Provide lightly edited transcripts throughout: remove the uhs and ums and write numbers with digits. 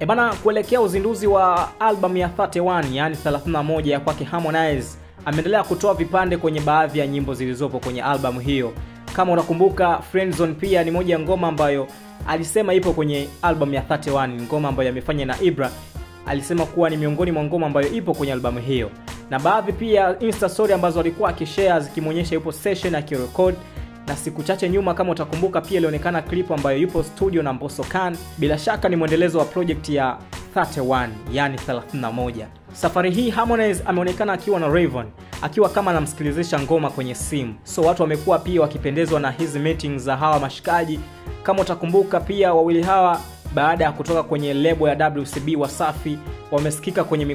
Bana, kuelekea uzinduzi wa album ya 31 yani 31 ya kwake Harmonize, ameendelea kutoa vipande kwenye baadhi ya nyimbo zilizopo kwenye album hiyo. Kama unakumbuka, Friendzone pia ni moja ya ngoma ambayo alisema ipo kwenye album ya 31, ngoma ambayo amefanya na Ibra. Alisema kuwa ni miongoni mwa ngoma ambayo ipo kwenye album hiyo. Na baadhi pia Insta story ambazo alikuwa akishare zikimuonyesha yupo session akirecord. Na siku chache nyuma, kama utakumbuka, pia ilionekana clip ambayo yupo studio na Mbosso Khan. Bila shaka ni mwendelezo wa project ya 31 yani 31. Safari hii Harmonize ameonekana akiwa na Rayvanny, akiwa kama anamsikilizisha ngoma kwenye simu. So watu wamekuwa pia wakipendezwa na hizi meetings za hawa mashikaji. Kama utakumbuka, pia wawili hawa baada ya kutoka kwenye lebo ya WCB Wasafi wamesikika kwenye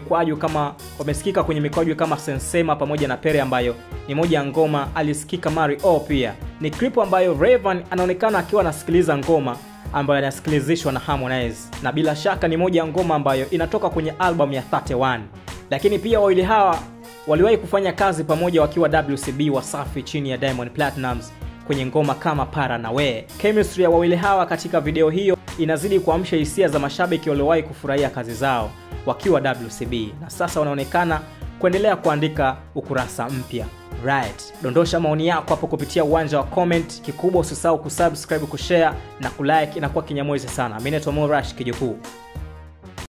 mikwaju kama Sensema pamoja na Pere, ambayo ni moja ya ngoma alisikika Mario. Pia ni clip ambayo Rayvanny anaonekana akiwa anasikiliza ngoma ambayo anasikilizishwa na Harmonize, na bila shaka ni moja ya ngoma ambayo inatoka kwenye album ya 31. Lakini pia wawili hawa waliwahi kufanya kazi pamoja wakiwa WCB Wasafi chini ya Diamond Platnumz kwenye ngoma kama Para na We. Chemistry ya wawili hawa katika video hiyo inazidi kuamsha hisia za mashabiki waliowahi kufurahia kazi zao wakiwa WCB, na sasa wanaonekana kuendelea kuandika ukurasa mpya. Right. Dondosha maoni yako hapo kupitia uwanja wa comment. Kikubwa usisahau kusubscribe, kushare na kulike, inakuwa kinyamwezi sana. Mimi naitwa Mo Rush Kijukuu.